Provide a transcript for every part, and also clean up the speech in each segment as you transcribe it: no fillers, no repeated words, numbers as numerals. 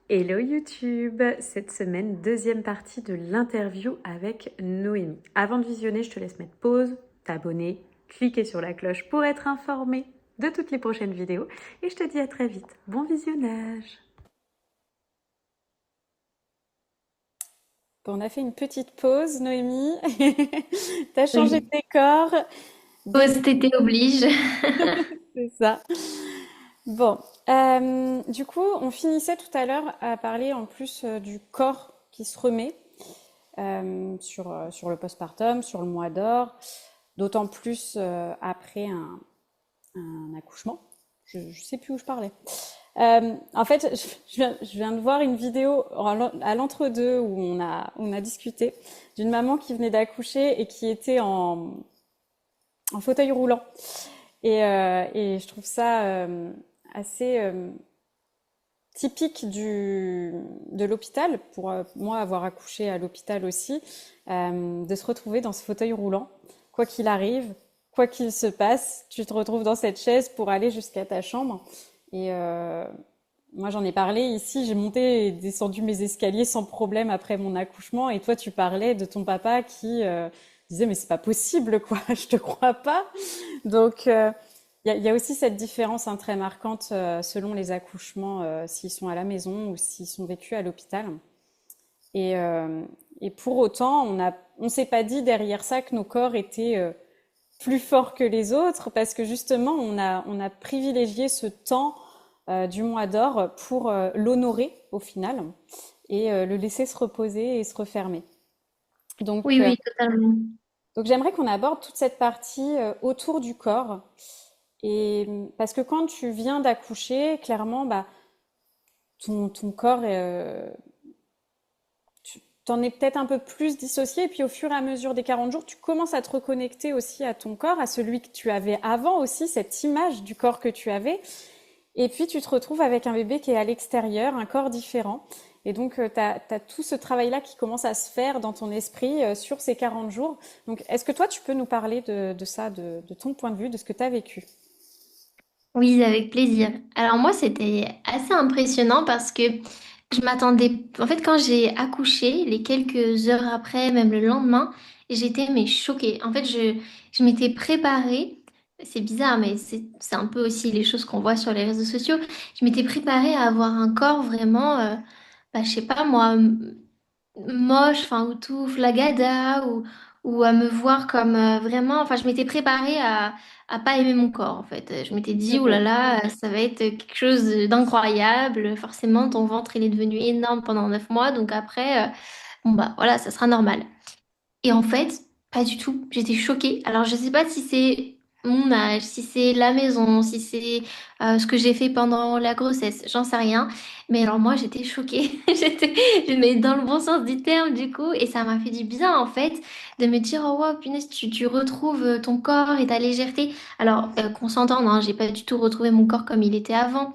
Hello YouTube! Cette semaine, deuxième partie de l'interview avec Noémie. Avant de visionner, je te laisse mettre pause, t'abonner, cliquer sur la cloche pour être informé de toutes les prochaines vidéos et je te dis à très vite. Bon visionnage! Bon, on a fait une petite pause, Noémie. T'as changé de Oui, décor. pause tété oblige. C'est ça. Bon, du coup, on finissait tout à l'heure à parler en plus du corps qui se remet sur le postpartum, sur le mois d'or, d'autant plus après un accouchement. Je sais plus où je parlais. En fait, je viens de voir une vidéo à l'entre-deux où on a discuté d'une maman qui venait d'accoucher et qui était en fauteuil roulant. Et je trouve ça assez typique de l'hôpital, pour moi avoir accouché à l'hôpital aussi, de se retrouver dans ce fauteuil roulant. Quoi qu'il arrive, quoi qu'il se passe, tu te retrouves dans cette chaise pour aller jusqu'à ta chambre. Et moi, j'en ai parlé ici, j'ai monté et descendu mes escaliers sans problème après mon accouchement. Et toi, tu parlais de ton papa qui disait, mais c'est pas possible, quoi, je te crois pas. Donc, il y a aussi cette différence très marquante selon les accouchements, s'ils sont à la maison ou s'ils sont vécus à l'hôpital. Et, euh, et pour autant, on s'est pas dit derrière ça que nos corps étaient plus forts que les autres, parce que justement, on a privilégié ce temps du mois d'or pour l'honorer au final et le laisser se reposer et se refermer. Donc, Oui, oui, totalement. donc j'aimerais qu'on aborde toute cette partie autour du corps. Et parce que quand tu viens d'accoucher, clairement, bah, ton corps, tu t'en es peut-être un peu plus dissocié. Et puis au fur et à mesure des 40 jours, tu commences à te reconnecter aussi à ton corps, à celui que tu avais avant aussi, cette image du corps que tu avais. Et puis tu te retrouves avec un bébé qui est à l'extérieur, un corps différent. Et donc, tu as tout ce travail-là qui commence à se faire dans ton esprit sur ces 40 jours. Donc, est-ce que toi, tu peux nous parler de ça, de ton point de vue, de ce que tu as vécu? Oui, avec plaisir. Alors moi, c'était assez impressionnant parce que je m'attendais... En fait, quand j'ai accouché, les quelques heures après, même le lendemain, j'étais mais choquée. En fait, je m'étais préparée. C'est bizarre, mais c'est un peu aussi les choses qu'on voit sur les réseaux sociaux. Je m'étais préparée à avoir un corps vraiment, bah, je sais pas moi, moche, enfin, ou tout flagada, ou à me voir comme vraiment. Enfin, je m'étais préparée à pas aimer mon corps, en fait. Je m'étais dit, oh là Ok. là, ça va être quelque chose d'incroyable. Forcément, ton ventre, il est devenu énorme pendant 9 mois, donc après, bon, bah voilà, ça sera normal. Et en fait, pas du tout. J'étais choquée. Alors, je sais pas si c'est mon âge, si c'est la maison, si c'est ce que j'ai fait pendant la grossesse, j'en sais rien. Mais alors moi, j'étais choquée. Mais dans le bon sens du terme, du coup. Et ça m'a fait du bien, en fait, de me dire, oh wow, punaise, tu retrouves ton corps et ta légèreté. Alors, qu'on s'entende, hein, j'ai pas du tout retrouvé mon corps comme il était avant.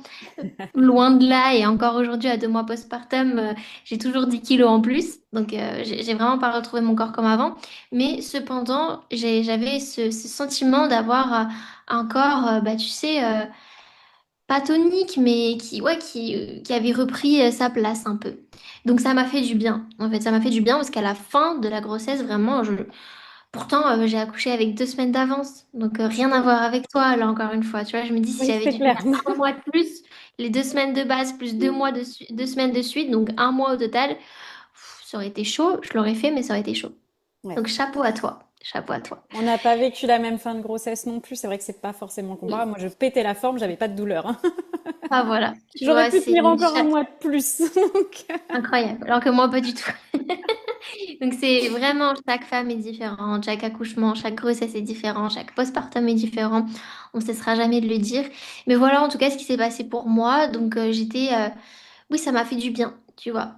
Loin de là, et encore aujourd'hui, à 2 mois postpartum, j'ai toujours 10 kilos en plus. Donc, j'ai vraiment pas retrouvé mon corps comme avant. Mais cependant, j'avais ce sentiment d'avoir un corps, bah, tu sais, pas tonique, mais qui avait repris sa place un peu. Donc, ça m'a fait du bien. En fait, ça m'a fait du bien parce qu'à la fin de la grossesse, vraiment, pourtant, j'ai accouché avec 2 semaines d'avance, donc rien à voir avec toi, là encore une fois. Tu vois, je me dis si Oui, j'avais c'est dû tenir clair. 1 mois de plus, les 2 semaines de base plus 2 mois 2 semaines de suite, donc un mois au total, ça aurait été chaud. Je l'aurais fait, mais ça aurait été chaud. Ouais. Donc chapeau à toi, chapeau à toi. On n'a pas vécu la même fin de grossesse non plus. C'est vrai que c'est pas forcément comparable. Oui. Moi, je pétais la forme, j'avais pas de douleur, hein. Ah voilà, tu J'aurais vois, pu c'est tenir encore un mois de plus. Donc, incroyable. Alors que moi, pas du tout. Donc c'est vraiment, chaque femme est différente, chaque accouchement, chaque grossesse est différent, chaque postpartum est différent. On ne cessera jamais de le dire. Mais voilà en tout cas ce qui s'est passé pour moi. Donc oui, ça m'a fait du bien, tu vois.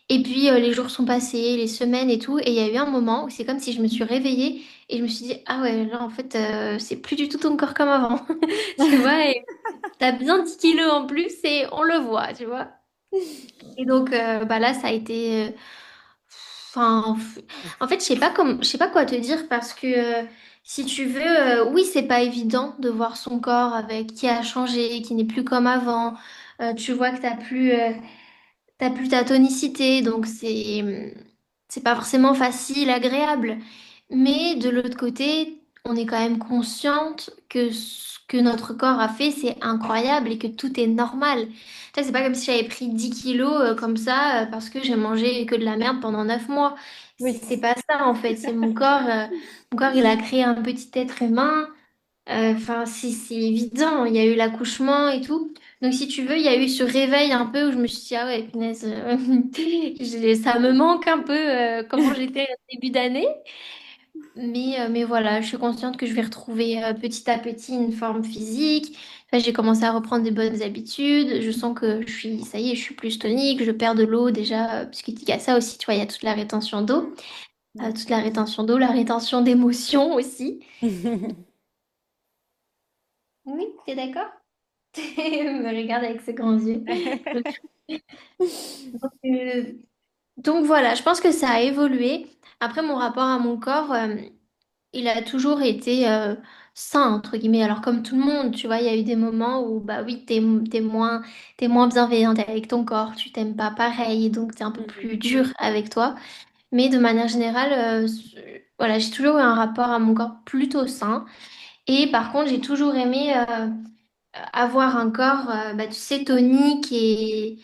Et puis les jours sont passés, les semaines et tout. Et il y a eu un moment où c'est comme si je me suis réveillée et je me suis dit, ah ouais, là en fait, c'est plus du tout ton corps comme avant. Tu vois, et t'as bien 10 kilos en plus et on le voit, tu vois. Et donc bah là, ça a été... Enfin, en fait, je sais pas quoi te dire parce que si tu veux, oui, c'est pas évident de voir son corps avec qui a changé, qui n'est plus comme avant. Tu vois que t'as plus, t'as plus ta tonicité, donc c'est pas forcément facile, agréable. Mais de l'autre côté, on est quand même consciente que ce que notre corps a fait, c'est incroyable et que tout est normal. Tu sais, c'est pas comme si j'avais pris 10 kilos comme ça parce que j'ai mangé que de la merde pendant 9 mois. Oui. C'est pas ça en fait, c'est mon corps, il a créé un petit être humain. Enfin, c'est évident, il y a eu l'accouchement et tout. Donc, si tu veux, il y a eu ce réveil un peu où je me suis dit, ah ouais, punaise, ça me manque un peu comment j'étais au début d'année. Mais voilà, je suis consciente que je vais retrouver petit à petit une forme physique. Enfin, j'ai commencé à reprendre des bonnes habitudes. Je sens que ça y est, je suis plus tonique. Je perds de l'eau déjà, puisqu'il y a ça aussi, tu vois, il y a toute la rétention d'eau. Toute la rétention d'eau, la rétention d'émotions aussi. Oui, t'es d'accord? Me regarde avec ses grands yeux. Donc, euh, donc voilà, je pense que ça a évolué. Après, mon rapport à mon corps, il a toujours été sain, entre guillemets. Alors, comme tout le monde, tu vois, il y a eu des moments où, bah oui, t'es moins bienveillante avec ton corps, tu t'aimes pas pareil, donc t'es un peu plus dur avec toi. Mais de manière générale, voilà, j'ai toujours eu un rapport à mon corps plutôt sain. Et par contre, j'ai toujours aimé avoir un corps, bah, tu sais, tonique et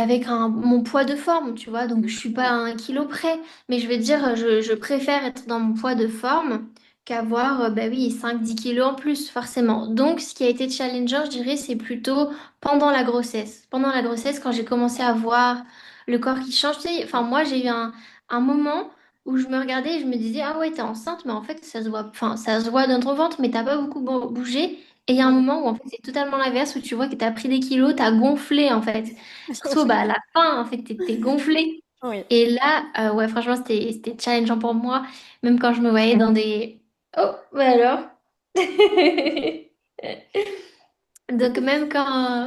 avec mon poids de forme, tu vois. Donc, je suis pas à 1 kilo près. Mais je veux dire, je préfère être dans mon poids de forme qu'avoir, bah oui, 5 10 kilos en plus, forcément. Donc, ce qui a été challengeant, je dirais, c'est plutôt pendant la grossesse. Pendant la grossesse, quand j'ai commencé à voir le corps qui change, tu sais, enfin, moi, j'ai eu un moment où je me regardais et je me disais, ah ouais, t'es enceinte, mais en fait, ça se voit, enfin, ça se voit dans ton ventre, mais t'as pas beaucoup bougé. Et il y a un moment où, en fait, c'est totalement l'inverse, où tu vois que t'as pris des kilos, t'as gonflé, en fait. Surtout bah, à la fin, en fait, t'es gonflé. Oui. Et là, ouais, franchement, c'était challengeant pour moi, même quand je me voyais dans des... Oh, bah alors? Donc même quand,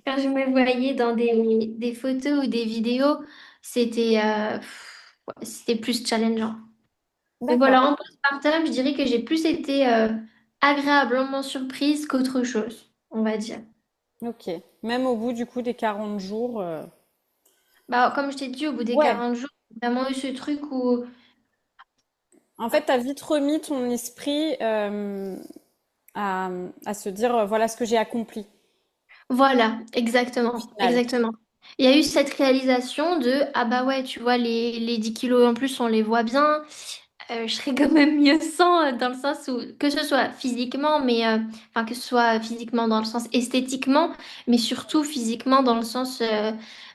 quand je me voyais dans des photos ou des vidéos, c'était plus challengeant. Mais D'accord. voilà, en postpartum, je dirais que j'ai plus été agréablement surprise qu'autre chose, on va dire. Ok. Même au bout du coup des 40 jours. Bah, comme je t'ai dit, au bout des Ouais. 40 jours, j'ai vraiment eu ce truc où... En fait, t'as vite remis ton esprit à, à se dire voilà ce que j'ai accompli Voilà, au exactement, final. exactement. Il y a eu cette réalisation de, ah bah ouais, tu vois, les 10 kilos en plus, on les voit bien. Je serais quand même mieux sans, dans le sens où, que ce soit physiquement, enfin, que ce soit physiquement dans le sens esthétiquement, mais surtout physiquement dans le sens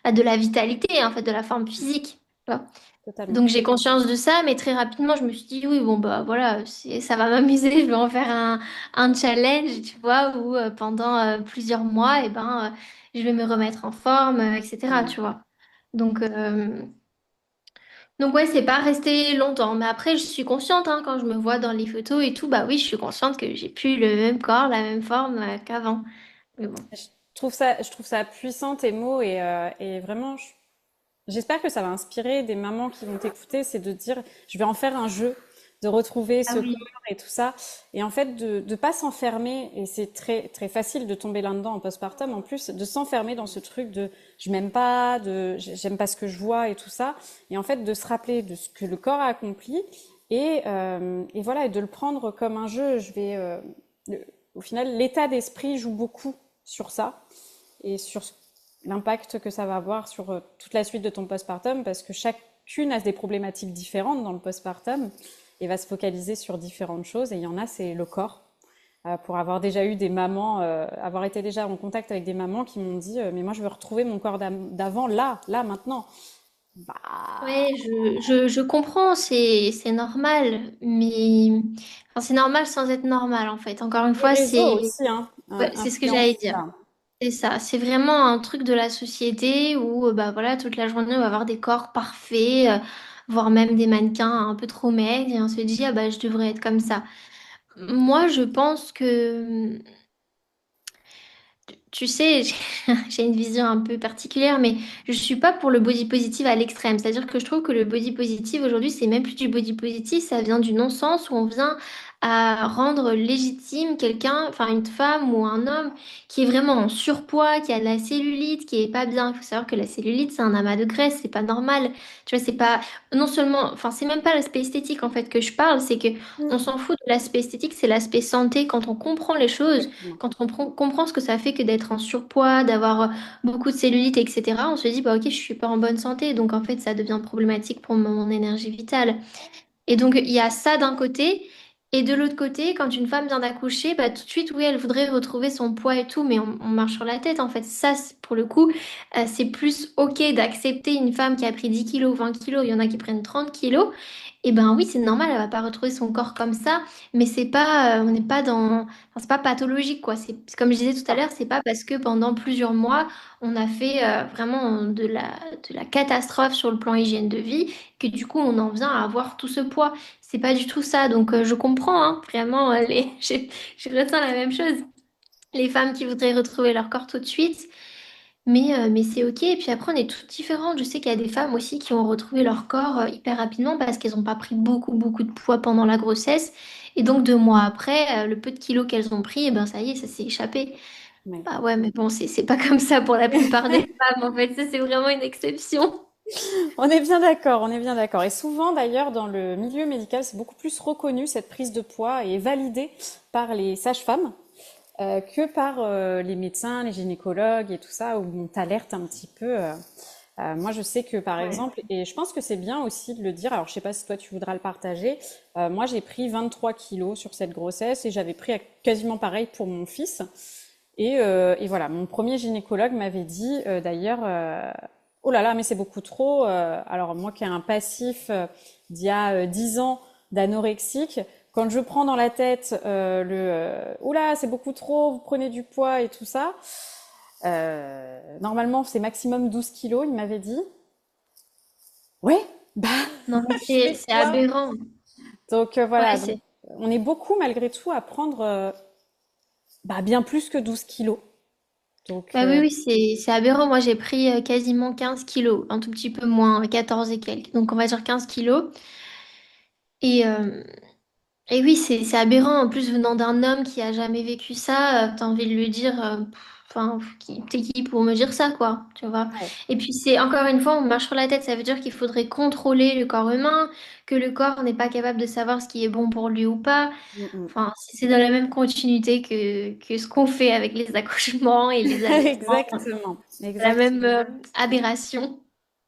bah, de la vitalité, en fait, de la forme physique. Tu vois. Totalement. Donc j'ai conscience de ça, mais très rapidement, je me suis dit, oui, bon, bah voilà, ça va m'amuser, je vais en faire un challenge, tu vois, où pendant plusieurs mois, et ben, je vais me remettre en forme, etc., tu vois. Donc, euh, donc ouais, c'est pas resté longtemps, mais après, je suis consciente, hein, quand je me vois dans les photos et tout, bah oui, je suis consciente que j'ai plus le même corps, la même forme qu'avant. Mais bon. Je trouve ça puissant tes mots et vraiment, j'espère que ça va inspirer des mamans qui vont t'écouter, c'est de dire, je vais en faire un jeu, de retrouver Ah ce corps oui. et tout ça, et en fait de ne pas s'enfermer, et c'est très très facile de tomber là-dedans en postpartum, en plus de s'enfermer dans ce truc de je m'aime pas, de j'aime pas ce que je vois et tout ça, et en fait de se rappeler de ce que le corps a accompli et voilà, et de le prendre comme un jeu. Au final, l'état d'esprit joue beaucoup sur ça et sur l'impact que ça va avoir sur toute la suite de ton postpartum, parce que chacune a des problématiques différentes dans le postpartum et va se focaliser sur différentes choses. Et il y en a, c'est le corps. Pour avoir déjà eu des mamans, avoir été déjà en contact avec des mamans qui m'ont dit mais moi je veux retrouver mon corps d'avant là, maintenant. Bah, Ouais, je comprends, c'est normal, mais enfin, c'est normal sans être normal en fait. Encore une les fois, réseaux aussi, hein, ouais, c'est ce que influencent j'allais dire. ça. C'est ça, c'est vraiment un truc de la société où bah voilà, toute la journée on va avoir des corps parfaits, voire même des mannequins un peu trop maigres et on se dit ah bah je devrais être comme ça. Moi, je pense que tu sais, j'ai une vision un peu particulière, mais je suis pas pour le body positive à l'extrême. C'est-à-dire que je trouve que le body positive aujourd'hui, c'est même plus du body positive, ça vient du non-sens où on vient à rendre légitime quelqu'un, enfin une femme ou un homme qui est vraiment en surpoids, qui a de la cellulite, qui est pas bien. Il faut savoir que la cellulite, c'est un amas de graisse, c'est pas normal. Tu vois, c'est pas non seulement, enfin c'est même pas l'aspect esthétique en fait que je parle, c'est que on s'en fout de l'aspect esthétique, c'est l'aspect santé. Quand on comprend les choses, Exactement. quand on comprend ce que ça fait que d'être en surpoids, d'avoir beaucoup de cellulite, etc., on se dit, bah ok, je suis pas en bonne santé, donc en fait, ça devient problématique pour mon énergie vitale. Et donc, il y a ça d'un côté. Et de l'autre côté, quand une femme vient d'accoucher, bah, tout de suite, oui, elle voudrait retrouver son poids et tout, mais on marche sur la tête. En fait, ça, pour le coup, c'est plus OK d'accepter une femme qui a pris 10 kilos, 20 kilos, il y en a qui prennent 30 kilos. Et ben oui, c'est normal, elle va pas retrouver son corps comme ça, mais c'est pas, on n'est pas dans, enfin, c'est pas pathologique, quoi. Comme je disais tout à l'heure, c'est pas parce que pendant plusieurs mois, on a fait vraiment de la catastrophe sur le plan hygiène de vie que du coup on en vient à avoir tout ce poids. C'est pas du tout ça. Donc je comprends, hein, vraiment, je ressens la même chose. Les femmes qui voudraient retrouver leur corps tout de suite. Mais c'est ok. Et puis après, on est toutes différentes. Je sais qu'il y a des femmes aussi qui ont retrouvé leur corps hyper rapidement parce qu'elles n'ont pas pris beaucoup, beaucoup de poids pendant la grossesse. Et donc 2 mois après, le peu de kilos qu'elles ont pris, et ben ça y est, ça s'est échappé. Ouais. Bah ouais, mais bon, c'est pas comme ça pour la plupart des femmes. En fait, ça, c'est vraiment une exception. On est bien d'accord, on est bien d'accord. Et souvent, d'ailleurs, dans le milieu médical, c'est beaucoup plus reconnu, cette prise de poids, et validée par les sages-femmes que par les médecins, les gynécologues et tout ça, où on t'alerte un petit peu. Moi, je sais que, par Ouais. exemple, et je pense que c'est bien aussi de le dire, alors je sais pas si toi tu voudras le partager, moi j'ai pris 23 kilos sur cette grossesse et j'avais pris quasiment pareil pour mon fils. Et voilà, mon premier gynécologue m'avait dit d'ailleurs, oh là là, mais c'est beaucoup trop. Alors moi qui ai un passif d'il y a 10 ans d'anorexique, quand je prends dans la tête oh là, c'est beaucoup trop, vous prenez du poids et tout ça, normalement c'est maximum 12 kilos, il m'avait dit. Ouais, bah Non, mais je fais c'est quoi? aberrant. Donc Ouais, voilà, donc, c'est. on est beaucoup malgré tout à prendre bien plus que 12 kilos. Donc Bah oui, oui, c'est aberrant. Moi, j'ai pris quasiment 15 kilos, un tout petit peu moins, 14 et quelques. Donc, on va dire 15 kilos. Et, euh, et oui, c'est aberrant. En plus, venant d'un homme qui a jamais vécu ça, t'as envie de lui dire, enfin, t'es qui pour me dire ça, quoi, tu vois. ouais. Et puis, c'est encore une fois, on marche sur la tête. Ça veut dire qu'il faudrait contrôler le corps humain, que le corps n'est pas capable de savoir ce qui est bon pour lui ou pas. Mm, mm. Enfin, c'est dans la même continuité que ce qu'on fait avec les accouchements et les allaitements. Exactement, La même exactement, aberration.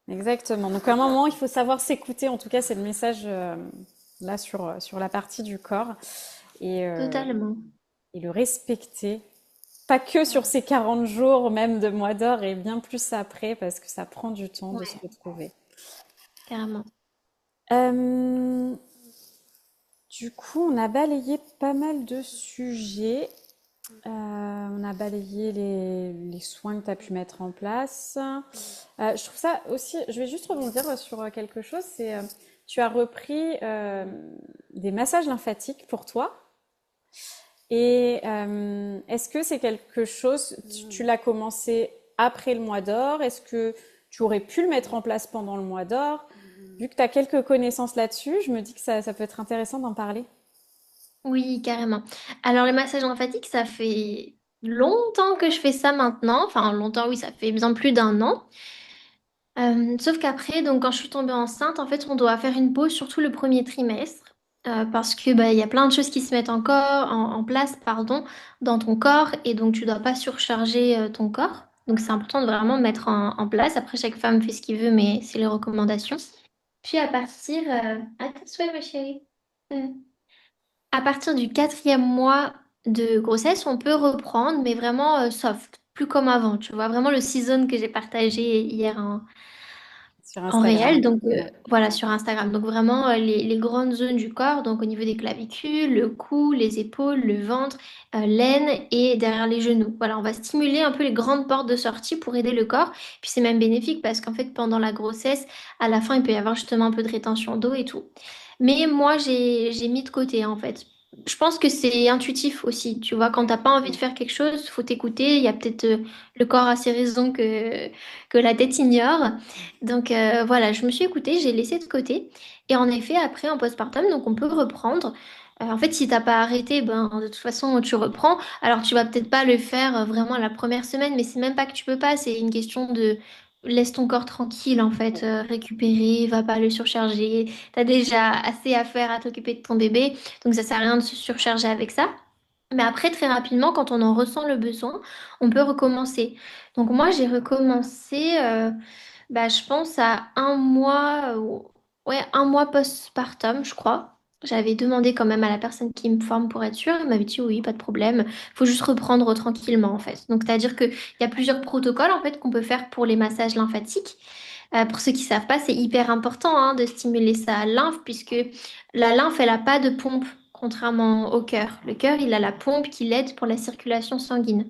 exactement. Donc à un moment, il faut savoir s'écouter. En tout cas, c'est le message là sur la partie du corps et, euh, Totalement. et le respecter. Pas que sur ces 40 jours, même de mois d'or, et bien plus après, parce que ça prend du temps de se Ouais, retrouver. carrément. Euh, du coup, on a balayé pas mal de sujets. On a balayé les soins que tu as pu mettre en place. Je trouve ça aussi, je vais juste rebondir sur quelque chose, c'est tu as repris des massages lymphatiques pour toi. Et est-ce que c'est quelque chose, tu l'as commencé après le mois d'or? Est-ce que tu aurais pu le mettre en place pendant le mois d'or? Vu que tu as quelques connaissances là-dessus, je me dis que ça peut être intéressant d'en parler. Oui, carrément. Alors, le massage lymphatique, ça fait longtemps que je fais ça maintenant. Enfin, longtemps, oui, ça fait bien plus d'un an. Sauf qu'après, donc quand je suis tombée enceinte, en fait, on doit faire une pause, surtout le premier trimestre, parce que bah, il y a plein de choses qui se mettent en place, pardon, dans ton corps, et donc tu dois pas surcharger ton corps. Donc c'est important de vraiment mettre en place. Après, chaque femme fait ce qu'il veut, mais c'est les recommandations. Puis à partir, à tes souhaits, ma chérie. À partir du quatrième mois de grossesse, on peut reprendre, mais vraiment soft, plus comme avant. Tu vois, vraiment le season que j'ai partagé hier Sur en réel, Instagram. donc Ouais. voilà, sur Instagram. Donc vraiment les grandes zones du corps, donc au niveau des clavicules, le cou, les épaules, le ventre, l'aine et derrière les genoux. Voilà, on va stimuler un peu les grandes portes de sortie pour aider le corps. Puis c'est même bénéfique parce qu'en fait, pendant la grossesse, à la fin, il peut y avoir justement un peu de rétention d'eau et tout. Mais moi, j'ai mis de côté en fait. Je pense que c'est intuitif aussi. Tu vois, quand t'as pas envie de faire quelque chose, faut t'écouter. Il y a peut-être le corps a ses raisons que la tête ignore. Donc voilà, je me suis écoutée, j'ai laissé de côté. Et en effet, après, en postpartum, donc on peut reprendre. En fait, si t'as pas arrêté, ben de toute façon tu reprends. Alors tu vas peut-être pas le faire vraiment la première semaine, mais c'est même pas que tu peux pas, c'est une question de laisse ton corps tranquille en fait, récupérer, va pas le surcharger. T'as déjà assez à faire à t'occuper de ton bébé, donc ça sert à rien de se surcharger avec ça. Mais après, très rapidement, quand on en ressent le besoin, on peut recommencer. Donc moi, j'ai recommencé, bah, je pense à un mois, ouais, un mois postpartum, je crois. J'avais demandé quand même à la personne qui me forme pour être sûre. Elle m'avait dit oui, pas de problème. Faut juste reprendre tranquillement en fait. Donc c'est-à-dire qu'il y a plusieurs protocoles en fait qu'on peut faire pour les massages lymphatiques. Pour ceux qui savent pas, c'est hyper important hein, de stimuler sa lymphe puisque la lymphe, elle a pas de pompe, contrairement au cœur. Le cœur, il a la pompe qui l'aide pour la circulation sanguine.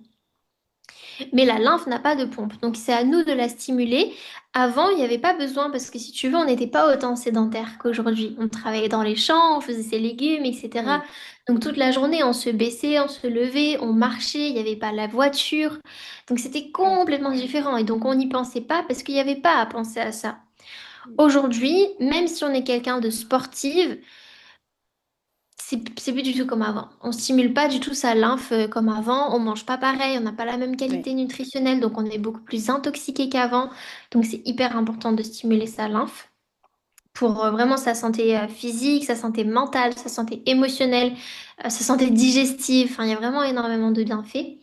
Mais la lymphe n'a pas de pompe. Donc c'est à nous de la stimuler. Avant, il n'y avait pas besoin parce que si tu veux, on n'était pas autant sédentaire qu'aujourd'hui. On travaillait dans les champs, on faisait ses légumes, etc. Oui, Donc toute la journée, on se baissait, on se levait, on marchait, il n'y avait pas la voiture. Donc c'était complètement différent. Et donc on n'y pensait pas parce qu'il n'y avait pas à penser à ça. Aujourd'hui, même si on est quelqu'un de sportive, c'est plus du tout comme avant. On stimule pas du tout sa lymphe comme avant. On mange pas pareil, on n'a pas la même oui. qualité nutritionnelle, donc on est beaucoup plus intoxiqué qu'avant. Donc c'est hyper important de stimuler sa lymphe pour vraiment sa santé physique, sa santé mentale, sa santé émotionnelle, sa santé digestive. Enfin, il y a vraiment énormément de bienfaits.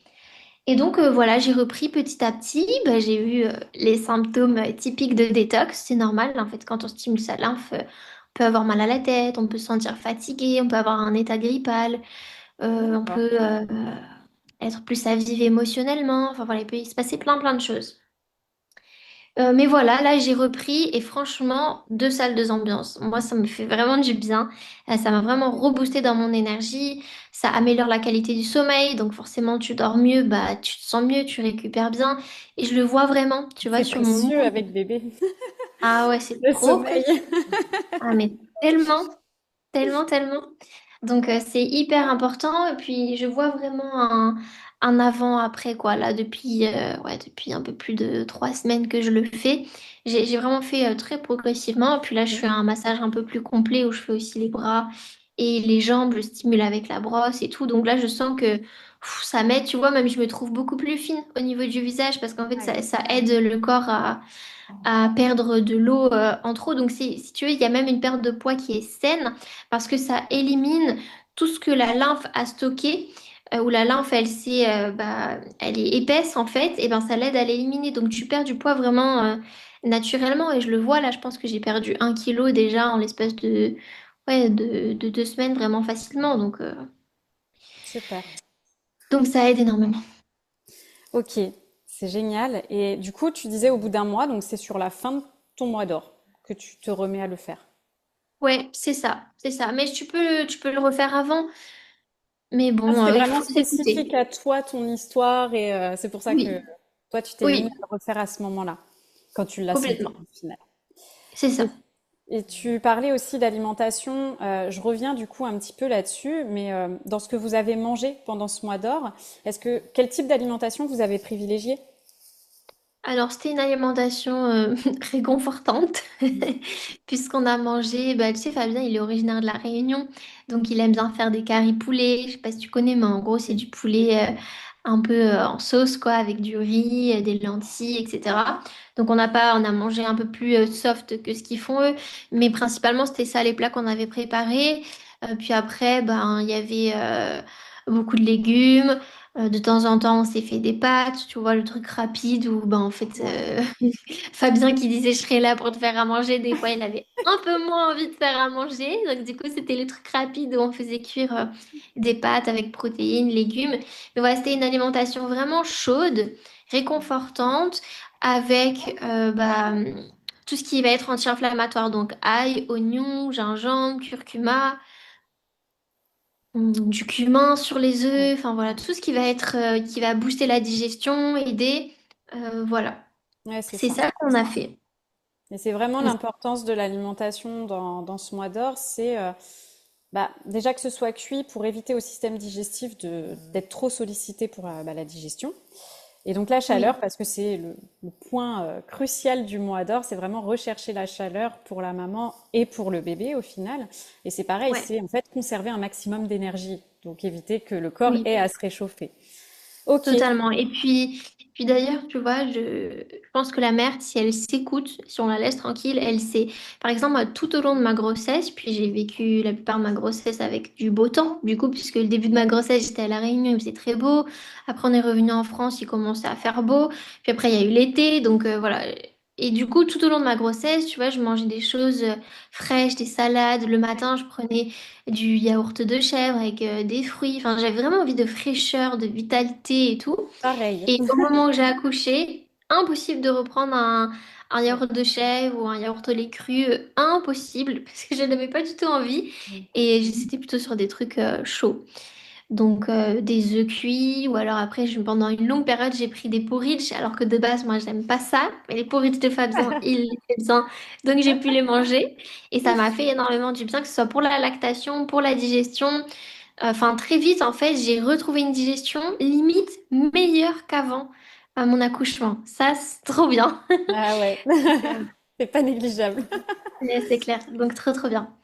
Et donc voilà, j'ai repris petit à petit. Bah, j'ai eu les symptômes typiques de détox. C'est normal, en fait, quand on stimule sa lymphe, on peut avoir mal à la tête, on peut se sentir fatigué, on peut avoir un état grippal, on D'accord. peut être plus à vivre émotionnellement. Enfin voilà, il peut y se passer plein de choses. Mais voilà, là j'ai repris et franchement, deux salles, deux ambiances. Moi, ça me fait vraiment du bien. Ça m'a vraiment reboosté dans mon énergie. Ça améliore la qualité du sommeil. Donc forcément, tu dors mieux, bah tu te sens mieux, tu récupères bien. Et je le vois vraiment, tu vois, C'est sur mon précieux mood. avec bébé, Ah ouais, c'est le trop sommeil. précieux. Ah mais tellement. Donc c'est hyper important. Et puis je vois vraiment un avant-après quoi. Là depuis ouais depuis un peu plus de 3 semaines que je le fais. J'ai vraiment fait très progressivement. Puis là je fais un massage un peu plus complet où je fais aussi les bras et les jambes. Je stimule avec la brosse et tout. Donc là je sens que ça m'aide. Tu vois même je me trouve beaucoup plus fine au niveau du visage parce qu'en fait Ouais. ça aide le corps à perdre de l'eau en trop. Donc, si tu veux, il y a même une perte de poids qui est saine parce que ça élimine tout ce que la lymphe a stocké. Où la lymphe, bah, elle est épaisse en fait, et ben ça l'aide à l'éliminer. Donc tu perds du poids vraiment naturellement. Et je le vois là, je pense que j'ai perdu 1 kilo déjà en l'espace ouais, de 2 semaines vraiment facilement. Super. Donc ça aide énormément. Ok, c'est génial. Et du coup, tu disais au bout d'un mois, donc c'est sur la fin de ton mois d'or que tu te remets à le faire. Ouais, c'est ça, c'est ça. Mais tu peux le refaire avant. Mais Ah, bon, c'est il vraiment faut spécifique s'écouter. à toi, ton histoire, et c'est pour ça que Oui. toi, tu t'es mis à Oui, le refaire à ce moment-là, quand tu l'as senti complètement. au final. C'est Et, ça. et tu parlais aussi d'alimentation. Je reviens du coup un petit peu là-dessus, mais dans ce que vous avez mangé pendant ce mois d'or, quel type d'alimentation vous avez privilégié? Alors, c'était une alimentation réconfortante, puisqu'on a mangé, bah, tu sais, Fabien, il est originaire de La Réunion, donc il aime bien faire des caris poulets. Je sais pas si tu connais, mais en gros, c'est du poulet un peu en sauce, quoi, avec du riz, des lentilles, etc. Donc, on a mangé un peu plus soft que ce qu'ils font eux, mais principalement, c'était ça les plats qu'on avait préparés. Puis après, ben, il y avait beaucoup de légumes. De temps en temps, on s'est fait des pâtes, tu vois, le truc rapide où, ben, en fait, Ouais. Fabien qui disait je serai là pour te faire à manger, des fois, il avait un peu moins envie de faire à manger. Donc, du coup, c'était le truc rapide où on faisait cuire des pâtes avec protéines, légumes. Mais voilà, c'était une alimentation vraiment chaude, réconfortante, avec bah, tout ce qui va être anti-inflammatoire. Donc, ail, oignon, gingembre, curcuma. Du cumin sur les Ouais, œufs, enfin voilà, tout ce qui va être, qui va booster la digestion, aider, voilà. ouais, c'est C'est ça. ça qu'on a fait. Et c'est vraiment l'importance de l'alimentation dans ce mois d'or, c'est bah, déjà que ce soit cuit pour éviter au système digestif d'être trop sollicité pour la digestion. Et donc la Oui, chaleur, parce que c'est le point crucial du mois d'or, c'est vraiment rechercher la chaleur pour la maman et pour le bébé au final. Et c'est pareil, ouais, c'est en fait conserver un maximum d'énergie, donc éviter que le corps oui. ait à se réchauffer. Ok, Totalement. Et puis d'ailleurs, tu vois, je pense que la mère, si elle s'écoute, si on la laisse tranquille, elle sait. Par exemple, moi, tout au long de ma grossesse, puis j'ai vécu la plupart de ma grossesse avec du beau temps, du coup, puisque le début de ma grossesse, j'étais à La Réunion, il faisait très beau. Après, on est revenu en France, il commençait à faire beau. Puis après, il y a eu l'été, donc voilà. Et du coup, tout au long de ma grossesse, tu vois, je mangeais des choses fraîches, des salades. Le matin, je prenais du yaourt de chèvre avec des fruits. Enfin, j'avais vraiment envie de fraîcheur, de vitalité et tout. pareil. Et au moment où j'ai accouché, impossible de reprendre un Ouais. yaourt de chèvre ou un yaourt au lait cru. Impossible, parce que je n'avais pas du tout envie. Et j'étais plutôt sur des trucs chauds. Donc des œufs cuits, ou alors après, pendant une longue période, j'ai pris des porridge, alors que de base, moi, j'aime pas ça. Mais les porridge de Fabien, il les fait bien. Donc j'ai pu les manger. Et ça m'a fait énormément du bien, que ce soit pour la lactation, pour la digestion. Enfin, très vite, en fait, j'ai retrouvé une digestion limite meilleure qu'avant mon accouchement. Ça, c'est trop bien. Ah ouais, c'est pas négligeable. Ouais, c'est clair. Donc, trop, trop bien.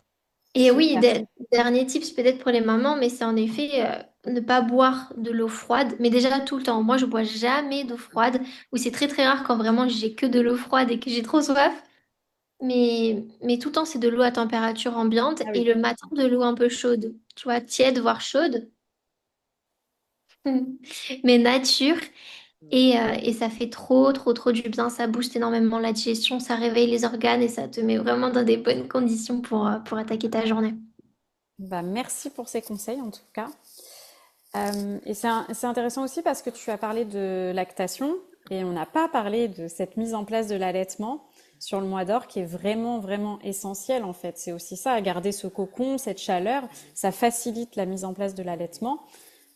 Et oui, Super. dernier tips peut-être pour les mamans, mais c'est en effet ne pas boire de l'eau froide. Mais déjà, tout le temps. Moi, je bois jamais d'eau froide. Ou c'est très, très rare quand vraiment j'ai que de l'eau froide et que j'ai trop soif. Mais tout le temps, c'est de l'eau à température ambiante. Ah Et oui. le matin, de l'eau un peu chaude. Tu vois, tiède, voire chaude. Mais nature. Et ça fait trop, trop, trop du bien. Ça booste énormément la digestion, ça réveille les organes et ça te met vraiment dans des bonnes conditions pour attaquer ta journée. Bah, merci pour ces conseils en tout cas. Et c'est intéressant aussi parce que tu as parlé de lactation et on n'a pas parlé de cette mise en place de l'allaitement sur le mois d'or qui est vraiment, vraiment essentielle en fait. C'est aussi ça, garder ce cocon, cette chaleur, ça facilite la mise en place de l'allaitement.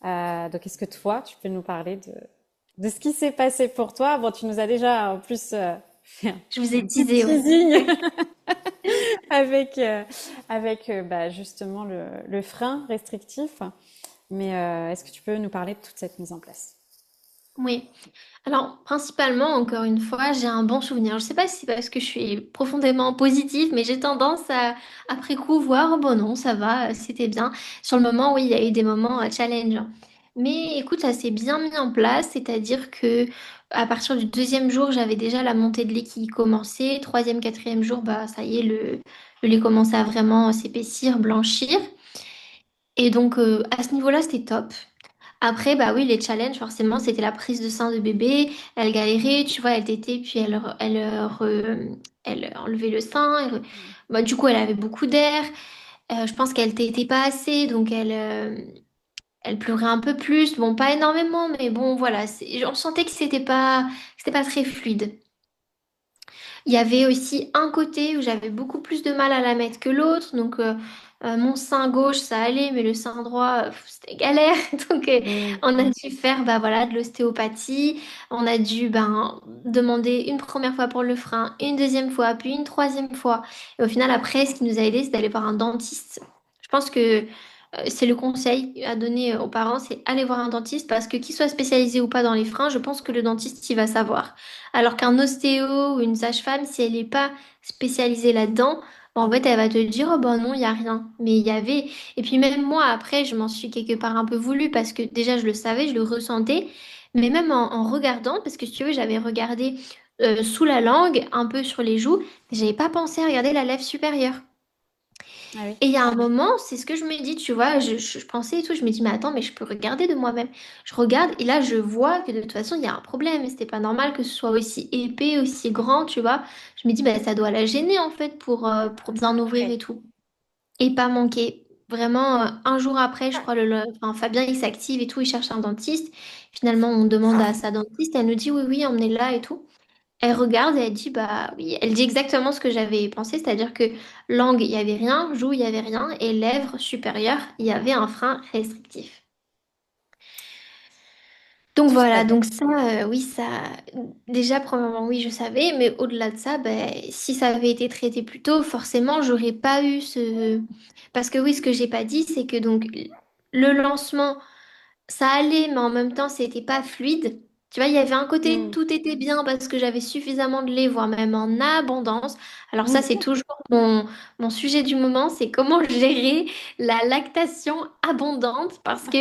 Donc est-ce que toi, tu peux nous parler de ce qui s'est passé pour toi? Bon, tu nous as déjà en plus fait Je vous ai un petit teasé, ouais. teasing avec, bah, justement le frein restrictif. Mais est-ce que tu peux nous parler de toute cette mise en place? Oui. Alors, principalement, encore une fois, j'ai un bon souvenir. Je sais pas si c'est parce que je suis profondément positive, mais j'ai tendance à, après coup, voir, oh, bon, non, ça va, c'était bien. Sur le moment, oui, il y a eu des moments challengeants. Mais écoute, ça s'est bien mis en place, c'est-à-dire que à partir du deuxième jour, j'avais déjà la montée de lait qui commençait. Troisième, quatrième jour, bah, ça y est, le lait commençait à vraiment s'épaissir, blanchir. Et donc, à ce niveau-là, c'était top. Après, bah oui, les challenges, forcément, c'était la prise de sein de bébé. Elle galérait, tu vois, elle tétait, puis elle enlevait le sein. Bah, du coup, elle avait beaucoup d'air. Je pense qu'elle tétait pas assez, donc elle pleurait un peu plus. Bon, pas énormément, mais bon, voilà. On sentait que c'était pas très fluide. Il y avait aussi un côté où j'avais beaucoup plus de mal à la mettre que l'autre. Donc, mon sein gauche, ça allait, mais le sein droit, c'était galère. Donc, Mm. on a dû faire bah, voilà, de l'ostéopathie. On a dû ben, demander une première fois pour le frein, une deuxième fois, puis une troisième fois. Et au final, après, ce qui nous a aidé, c'est d'aller voir un dentiste. Je pense que c'est le conseil à donner aux parents, c'est aller voir un dentiste parce que qu'il soit spécialisé ou pas dans les freins, je pense que le dentiste, il va savoir. Alors qu'un ostéo ou une sage-femme, si elle n'est pas spécialisée là-dedans, ben, en fait, elle va te dire, oh ben non, il n'y a rien. Mais il y avait. Et puis même moi, après, je m'en suis quelque part un peu voulu parce que déjà, je le savais, je le ressentais. Mais même en regardant, parce que si tu veux, j'avais regardé sous la langue, un peu sur les joues, mais j'avais pas pensé à regarder la lèvre supérieure. Ah oui. Et il y a un moment, c'est ce que je me dis, tu vois, je pensais et tout, je me dis, mais attends, mais je peux regarder de moi-même. Je regarde et là, je vois que de toute façon, il y a un problème. C'était pas normal que ce soit aussi épais, aussi grand, tu vois. Je me dis, bah, ça doit la gêner en fait pour bien ouvrir Ouais. et tout. Et pas manquer. Vraiment, un jour après, je crois, enfin, Fabien, il s'active et tout, il cherche un dentiste. Finalement, on demande à sa dentiste, elle nous dit, oui, oui, emmenez-la et tout. Elle regarde et elle dit, bah oui, elle dit exactement ce que j'avais pensé, c'est-à-dire que langue, il n'y avait rien, joue, il n'y avait rien, et lèvres supérieures, il y avait un frein restrictif. Donc Tu voilà, savais. donc ça, oui, ça, déjà, premièrement, oui, je savais, mais au-delà de ça, ben, si ça avait été traité plus tôt, forcément, j'aurais pas eu ce... Parce que oui, ce que j'ai pas dit, c'est que donc, le lancement, ça allait, mais en même temps, c'était pas fluide. Tu vois, il y avait un côté, Mm. tout était bien parce que j'avais suffisamment de lait, voire même en abondance. Alors ça, c'est toujours mon sujet du moment, c'est comment gérer la lactation abondante parce que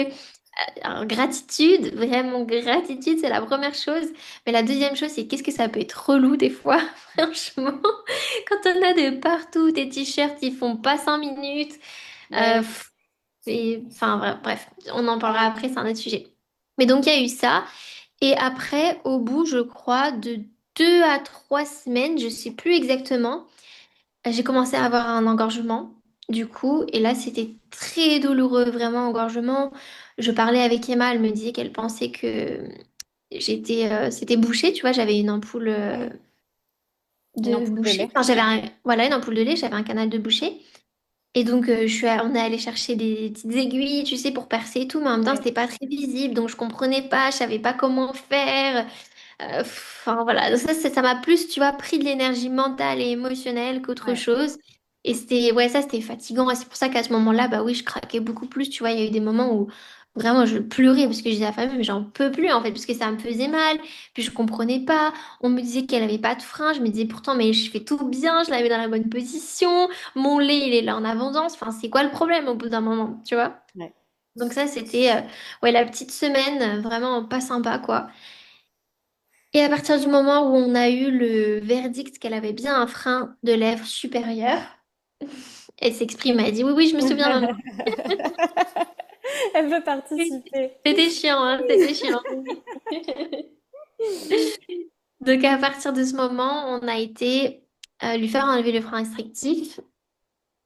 alors, gratitude, vraiment gratitude, c'est la première chose. Mais la deuxième chose, c'est qu'est-ce que ça peut être relou des fois, franchement. Quand on a de partout, tes t-shirts, ils font pas 5 minutes. Bah oui. Enfin, bref, on en parlera après, c'est un autre sujet. Mais donc, il y a eu ça. Et après, au bout, je crois, de 2 à 3 semaines, je sais plus exactement, j'ai commencé à avoir un engorgement, du coup. Et là, c'était très douloureux, vraiment, engorgement. Je parlais avec Emma, elle me disait qu'elle pensait que c'était bouché, tu vois, j'avais une ampoule Mm. Une de ampoule de bouchée. lait. Enfin, voilà, une ampoule de lait, j'avais un canal de bouchée. Et donc, on est allé chercher des petites aiguilles, tu sais, pour percer et tout, mais en même temps, Ouais. c'était pas très visible, donc je comprenais pas, je savais pas comment faire. Enfin, voilà, donc ça m'a plus, tu vois, pris de l'énergie mentale et émotionnelle qu'autre Ouais. chose. Et ouais, ça, c'était fatigant. Et c'est pour ça qu'à ce moment-là, bah oui, je craquais beaucoup plus, tu vois, il y a eu des moments où vraiment je pleurais parce que je disais à la famille, mais j'en peux plus, en fait, parce que ça me faisait mal, puis je comprenais pas. On me disait qu'elle avait pas de frein, je me disais pourtant, mais je fais tout bien, je la mets dans la bonne position. Mon lait, il est là en abondance. Enfin, c'est quoi le problème au bout d'un moment, tu vois? Ouais. Donc ça, c'était ouais, la petite semaine vraiment pas sympa, quoi. Et à partir du moment où on a eu le verdict qu'elle avait bien un frein de lèvres supérieur, elle s'exprime, elle dit, oui, oui, je me souviens, maman. Elle veut participer. C'était chiant, hein, c'était chiant. Donc à partir de ce moment, on a été lui faire enlever le frein restrictif.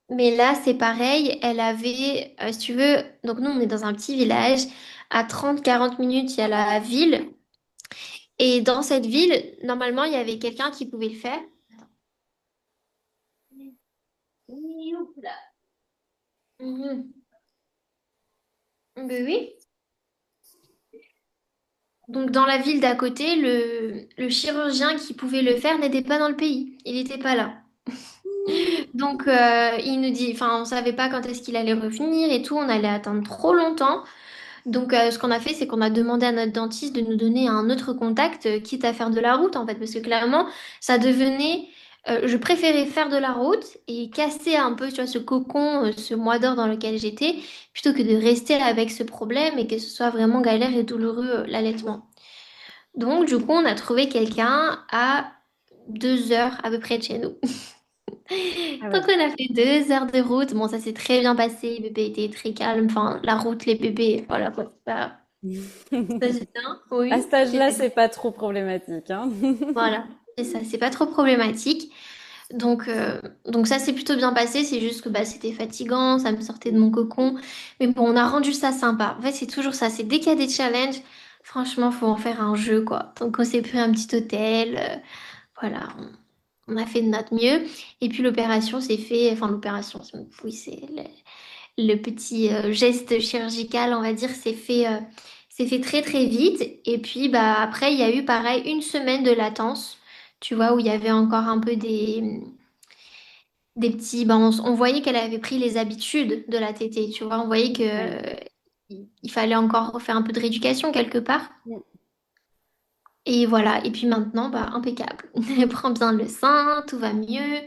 Mais là, c'est pareil, elle avait, si tu veux, donc nous, on est dans un petit village. À 30 à 40 minutes, il y a la ville. Et dans cette ville, normalement, il y avait quelqu'un qui pouvait le faire. Youpla. Mhm. Ben oui. Donc dans la ville d'à côté, le chirurgien qui pouvait le faire n'était pas dans le pays. Il n'était pas là. Donc il nous dit, enfin on savait pas quand est-ce qu'il allait revenir et tout, on allait attendre trop longtemps. Donc ce qu'on a fait, c'est qu'on a demandé à notre dentiste de nous donner un autre contact, quitte à faire de la route en fait, parce que clairement ça devenait, je préférais faire de la route et casser un peu, tu vois, ce cocon, ce mois d'or dans lequel j'étais, plutôt que de rester avec ce problème et que ce soit vraiment galère et douloureux l'allaitement. Donc, du coup, on a trouvé quelqu'un à 2 heures à peu près de chez nous. Ah Donc, ouais. on a fait 2 heures de route. Bon, ça s'est très bien passé. Le bébé était très calme. Enfin, la route, les bébés, voilà quoi. Ça, c'est bien. À Oui. cet âge-là, c'est pas trop problématique, hein. Voilà. C'est ça, c'est pas trop problématique. Donc ça s'est plutôt bien passé. C'est juste que bah, c'était fatigant. Ça me sortait de mon cocon. Mais bon, on a rendu ça sympa. En fait, c'est toujours ça. C'est dès qu'il y a des challenges, franchement, faut en faire un jeu, quoi. Donc, on s'est pris un petit hôtel. Voilà, on a fait de notre mieux. Et puis l'opération s'est fait, enfin l'opération, oui, c'est le petit geste chirurgical, on va dire, s'est fait très très vite. Et puis bah après, il y a eu pareil 1 semaine de latence, tu vois, où il y avait encore un peu des petits, bah, on voyait qu'elle avait pris les habitudes de la tétée, tu vois, on voyait que Ouais. il fallait encore faire un peu de rééducation quelque part. Mm. Et voilà, et puis maintenant, bah, impeccable. Elle prend bien le sein, tout va mieux.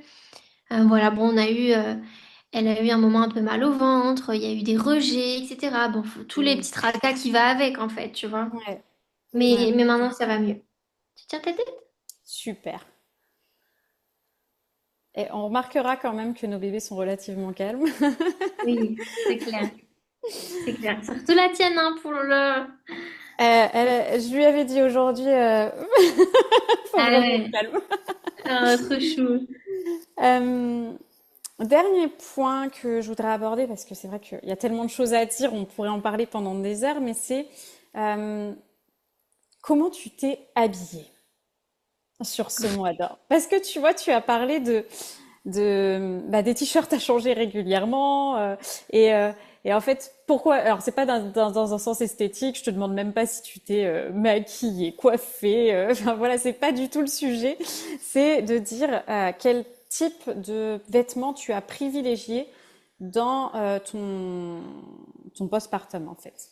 Voilà, bon, elle a eu un moment un peu mal au ventre, il y a eu des rejets, etc. Bon, tous les Mm. petits tracas qui va avec, en fait, tu vois. Ouais. Ouais. Mais maintenant, ça va mieux. Tu tiens ta tête? Super. Et on remarquera quand même que nos bébés sont relativement calmes. Oui, c'est clair. C'est clair. Surtout la tienne, hein, pour le... Je lui avais dit aujourd'hui, faut Ah vraiment être ouais, calme. ah, trop chou. Euh, Dernier point que je voudrais aborder, parce que c'est vrai qu'il y a tellement de choses à dire, on pourrait en parler pendant des heures, mais c'est euh, comment tu t'es habillée sur ce mois d'or. Parce que tu vois, tu as parlé bah, des t-shirts à changer régulièrement, et, euh, et en fait, pourquoi? Alors, c'est pas dans un sens esthétique. Je te demande même pas si tu t'es maquillée, coiffée. Enfin voilà, c'est pas du tout le sujet. C'est de dire quel type de vêtements tu as privilégié dans ton postpartum en fait.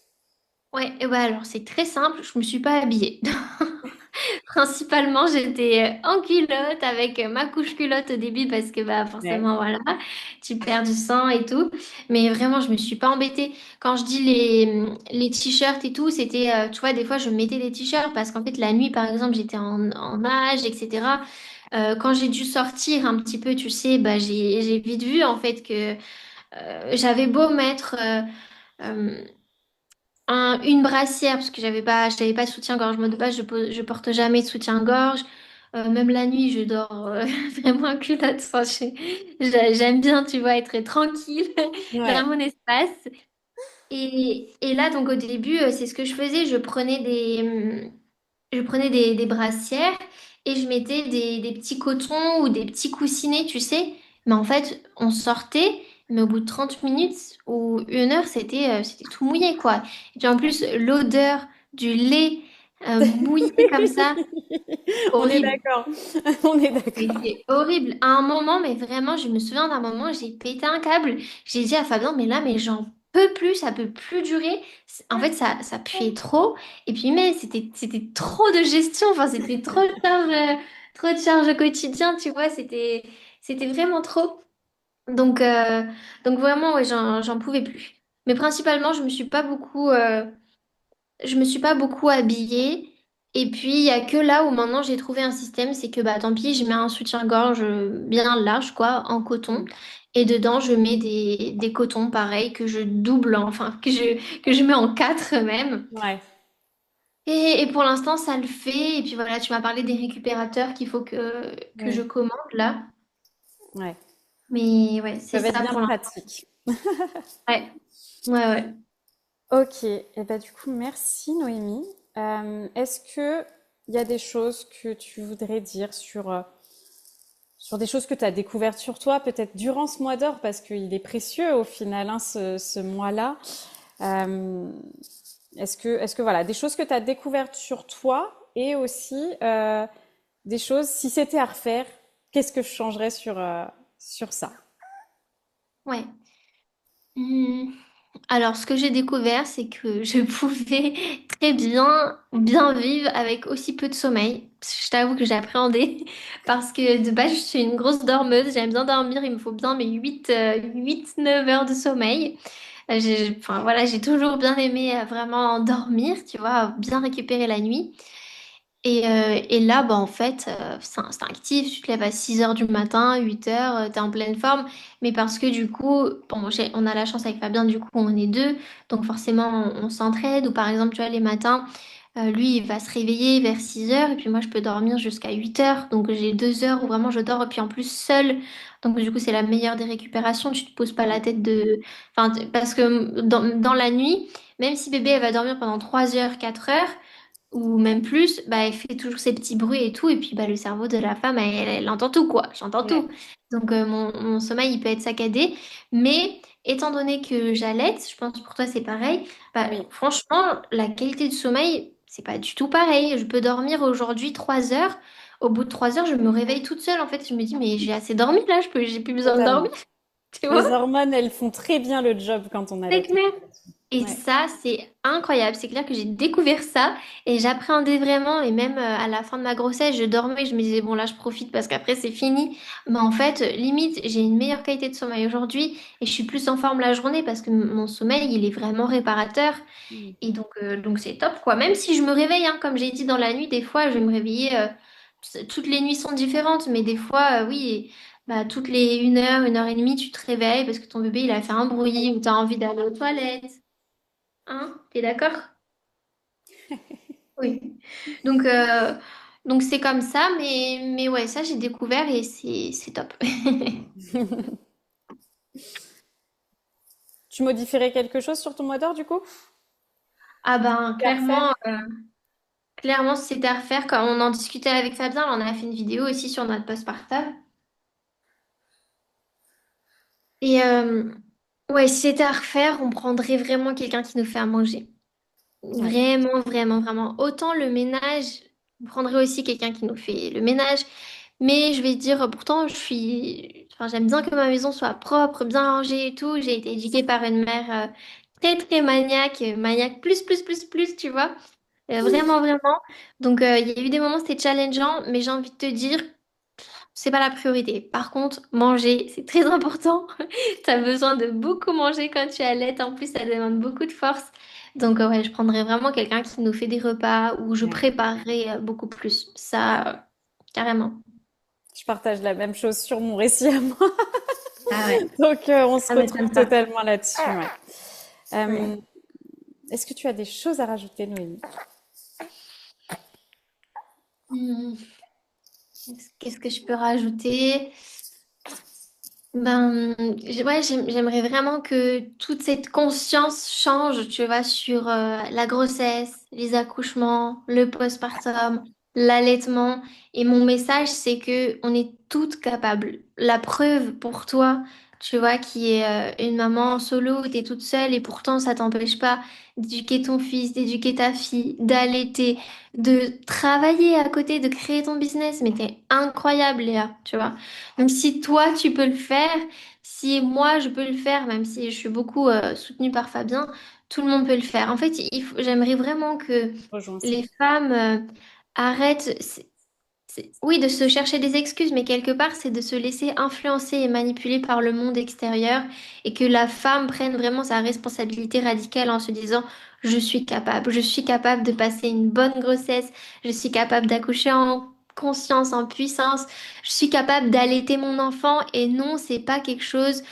Ouais, et ouais, alors c'est très simple, je me suis pas habillée. Principalement, j'étais en culotte avec ma couche culotte au début parce que bah Ouais. forcément voilà, tu perds du sang et tout. Mais vraiment, je me suis pas embêtée. Quand je dis les t-shirts et tout, c'était tu vois des fois je mettais des t-shirts parce qu'en fait la nuit par exemple, j'étais en nage, etc. Quand j'ai dû sortir un petit peu, tu sais, bah j'ai vite vu en fait que j'avais beau mettre euh, une brassière parce que j'avais pas de soutien-gorge. Moi de base, je porte jamais de soutien-gorge. Même la nuit, je dors vraiment en culotte. Enfin, j'aime bien, tu vois, être tranquille Ouais. dans mon espace. Et là, donc au début, c'est ce que je faisais. Je prenais des brassières et je mettais des petits cotons ou des petits coussinets, tu sais. Mais en fait, on sortait, mais au bout de 30 minutes ou 1 heure, c'était tout mouillé, quoi. Et puis en plus, l'odeur du lait mouillé comme ça, On est horrible. d'accord. On est Mais d'accord. c'est horrible. À un moment, mais vraiment, je me souviens d'un moment, j'ai pété un câble. J'ai dit à Fabien, mais là, mais j'en peux plus, ça peut plus durer. En fait, ça puait trop. Et puis, mais c'était trop de gestion. Enfin, c'était trop de charge au quotidien, tu vois. C'était vraiment trop. Donc, euh, donc vraiment, ouais, j'en pouvais plus. Mais principalement, je me suis pas beaucoup habillée. Et puis, il y a que là où maintenant j'ai trouvé un système, c'est que bah tant pis, je mets un soutien-gorge bien large, quoi, en coton. Et dedans, je mets des cotons pareils que je double, enfin, que je mets en quatre même. Ouais. Et pour l'instant, ça le fait. Et puis voilà, tu m'as parlé des récupérateurs qu'il faut que je Oui. commande là. Ouais. Mais ouais, Ils c'est peuvent être ça bien pour l'instant. pratiques. Ouais, ouais, ouais. Ok, et bah du coup, merci Noémie. Est-ce que il y a des choses que tu voudrais dire sur des choses que tu as découvertes sur toi, peut-être durant ce mois d'or, parce qu'il est précieux au final, hein, ce mois-là. Euh, est-ce que voilà, des choses que tu as découvertes sur toi et aussi des choses, si c'était à refaire, qu'est-ce que je changerais sur ça? Ouais. Hmm. Alors, ce que j'ai découvert, c'est que je pouvais très bien vivre avec aussi peu de sommeil. Je t'avoue que j'ai appréhendé parce que de base, je suis une grosse dormeuse. J'aime bien dormir. Il me faut bien mes 9 heures de sommeil. Enfin, voilà, j'ai toujours bien aimé vraiment dormir, tu vois, bien récupérer la nuit. Et là, bah, en fait, c'est instinctif. Tu te lèves à 6 heures du matin, 8 heures, tu es en pleine forme. Mais parce que du coup, bon, on a la chance avec Fabien, du coup, on est deux. Donc forcément, on s'entraide. Ou par exemple, tu vois, les matins, lui, il va se réveiller vers 6 heures. Et puis moi, je peux dormir jusqu'à 8 heures. Donc j'ai 2 heures où vraiment je dors. Et puis en plus, seule. Donc du coup, c'est la meilleure des récupérations. Tu te poses pas la tête de... Enfin, parce que dans la nuit, même si bébé, elle va dormir pendant 3 heures, 4 heures ou même plus, bah, elle fait toujours ses petits bruits et tout, et puis bah, le cerveau de la femme, elle entend tout, quoi, j'entends Ouais. tout. Donc mon sommeil, il peut être saccadé, mais étant donné que j'allaite, je pense que pour toi c'est pareil, bah, Oui, franchement, la qualité de sommeil, c'est pas du tout pareil. Je peux dormir aujourd'hui 3 heures, au bout de 3 heures, je me réveille toute seule, en fait, je me dis, mais j'ai assez dormi là, j'ai plus besoin de dormir, totalement. tu Les vois? hormones, elles font très bien le job quand on C'est allait. clair. Et Ouais. ça, c'est incroyable. C'est clair que j'ai découvert ça et j'appréhendais vraiment. Et même à la fin de ma grossesse, je dormais. Je me disais, bon, là, je profite parce qu'après, c'est fini. Mais en fait, limite, j'ai une meilleure qualité de sommeil aujourd'hui et je suis plus en forme la journée parce que mon sommeil, il est vraiment réparateur. Mm. Et donc c'est top, quoi. Même si je me réveille, hein, comme j'ai dit dans la nuit, des fois, je vais me réveiller. Toutes les nuits sont différentes, mais des fois, oui. Bah, toutes les 1 heure, 1 heure et demie, tu te réveilles parce que ton bébé, il a fait un bruit ou tu as envie d'aller aux toilettes. Hein? T'es d'accord? Oui. Donc, euh, donc c'est comme ça, mais ouais, ça j'ai découvert et c'est top. Tu modifierais quelque chose sur ton mois d'or du coup? Ah ben C'est à refaire? clairement si c'était à refaire, quand on en discutait avec Fabien, on a fait une vidéo aussi sur notre postpartum. Et ouais, si c'était à refaire, on prendrait vraiment quelqu'un qui nous fait à manger. Ouais. Vraiment, vraiment, vraiment. Autant le ménage, on prendrait aussi quelqu'un qui nous fait le ménage. Mais je vais dire, pourtant, enfin, j'aime bien que ma maison soit propre, bien rangée et tout. J'ai été éduquée par une mère très, très maniaque, maniaque plus, tu vois. Vraiment, vraiment. Donc, il y a eu des moments, c'était challengeant, mais j'ai envie de te dire, c'est pas la priorité. Par contre, manger, c'est très important. Tu as besoin de beaucoup manger quand tu allaites. En plus, ça demande beaucoup de force. Donc, ouais, je prendrais vraiment quelqu'un qui nous fait des repas où je Ouais. préparerais beaucoup plus. Ça, carrément. Je partage la même chose sur mon récit à moi. Ah ouais, Donc, on se ça retrouve m'étonne pas. totalement là-dessus. Ouais. Ouais. Euh, Est-ce que tu as des choses à rajouter, Noémie? Hmm, qu'est-ce que je peux rajouter? Ben, ouais, j'aimerais vraiment que toute cette conscience change, tu vois, sur la grossesse, les accouchements, le postpartum, l'allaitement. Et mon message, c'est que on est toutes capables. La preuve pour toi, tu vois, qui est une maman en solo, t'es toute seule et pourtant ça t'empêche pas d'éduquer ton fils, d'éduquer ta fille, d'allaiter, de travailler à côté, de créer ton business. Mais t'es incroyable, Léa, tu vois. Donc si toi tu peux le faire, si moi je peux le faire, même si je suis beaucoup soutenue par Fabien, tout le monde peut le faire. En fait, j'aimerais vraiment que Je rejoins ça. les femmes arrêtent, oui, de se chercher des excuses, mais quelque part, c'est de se laisser influencer et manipuler par le monde extérieur et que la femme prenne vraiment sa responsabilité radicale en se disant, je suis capable de passer une bonne grossesse, je suis capable d'accoucher en conscience, en puissance, je suis capable d'allaiter mon enfant et non, c'est pas quelque chose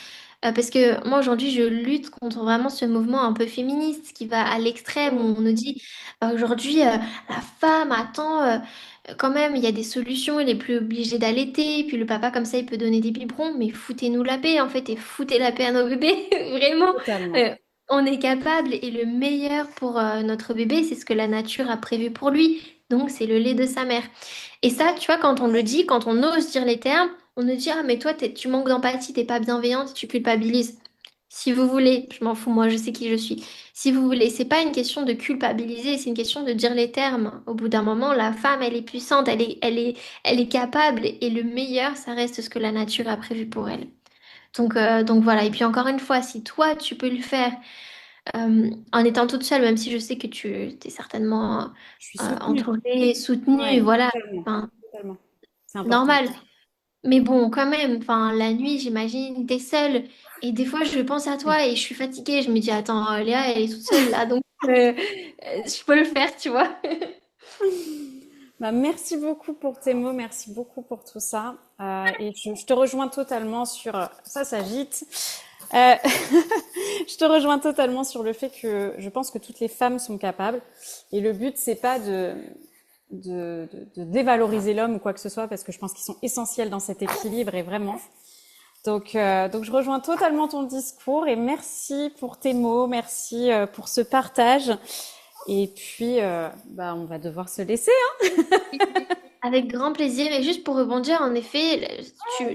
parce que moi aujourd'hui je lutte contre vraiment ce mouvement un peu féministe qui va à l'extrême où on nous dit aujourd'hui la femme attend quand même il y a des solutions, elle est plus obligée d'allaiter, puis le papa comme ça il peut donner des biberons, mais foutez-nous la paix en fait et foutez la paix à nos bébés, vraiment. Totalement. Euh, on est capable et le meilleur pour notre bébé c'est ce que la nature a prévu pour lui, donc c'est le lait de sa mère. Et ça, tu vois, quand on le dit, quand on ose dire les termes, on nous dit, ah, mais toi, tu manques d'empathie, t'es pas bienveillante, tu culpabilises. Si vous voulez, je m'en fous, moi, je sais qui je suis. Si vous voulez, c'est pas une question de culpabiliser, c'est une question de dire les termes. Au bout d'un moment, la femme, elle est puissante, elle est capable, et le meilleur, ça reste ce que la nature a prévu pour elle. Donc voilà. Et puis encore une fois, si toi, tu peux le faire en étant toute seule, même si je sais que tu es certainement Je suis soutenue. entourée, soutenue, Ouais, voilà. totalement. Enfin, Totalement. C'est important. normal. Mais bon, quand même, enfin, la nuit, j'imagine, t'es seule. Et des fois, je pense à toi et je suis fatiguée. Je me dis, attends, Léa, elle est toute seule là, donc je peux le faire, tu vois. Bah, merci beaucoup pour tes mots, merci beaucoup pour tout ça. Et je te rejoins totalement sur ça s'agite. Euh, je te rejoins totalement sur le fait que je pense que toutes les femmes sont capables. Et le but, c'est pas de dévaloriser l'homme ou quoi que ce soit, parce que je pense qu'ils sont essentiels dans cet équilibre et vraiment. Donc je rejoins totalement ton discours et merci pour tes mots, merci pour ce partage. Et puis, bah, on va devoir se laisser, hein. Avec grand plaisir. Et juste pour rebondir, en effet,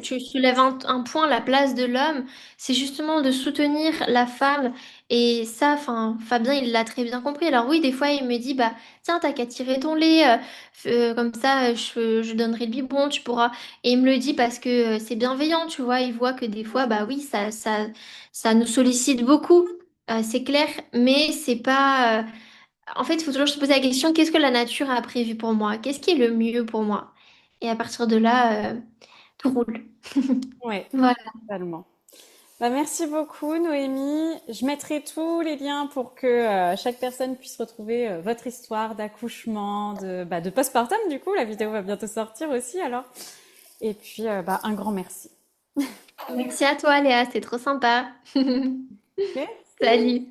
tu soulèves un point, la place de l'homme, c'est justement de soutenir la femme. Et ça, enfin, Fabien, il l'a très bien compris. Alors oui, des fois, il me dit, bah, tiens, t'as qu'à tirer ton lait, comme ça, je donnerai le biberon, tu pourras. Et il me le dit parce que c'est bienveillant, tu vois. Il voit que des fois, bah oui, ça nous sollicite beaucoup, c'est clair, mais c'est pas. En fait, il faut toujours se poser la question, qu'est-ce que la nature a prévu pour moi? Qu'est-ce qui est le mieux pour moi? Et à partir de là, tout roule. Ouais, Voilà. totalement. Bah, merci beaucoup, Noémie. Je mettrai tous les liens pour que chaque personne puisse retrouver votre histoire d'accouchement, de postpartum, du coup. La vidéo va bientôt sortir aussi, alors. Et puis, bah, un grand merci. Merci à toi, Léa, c'était trop sympa. Ok. Salut.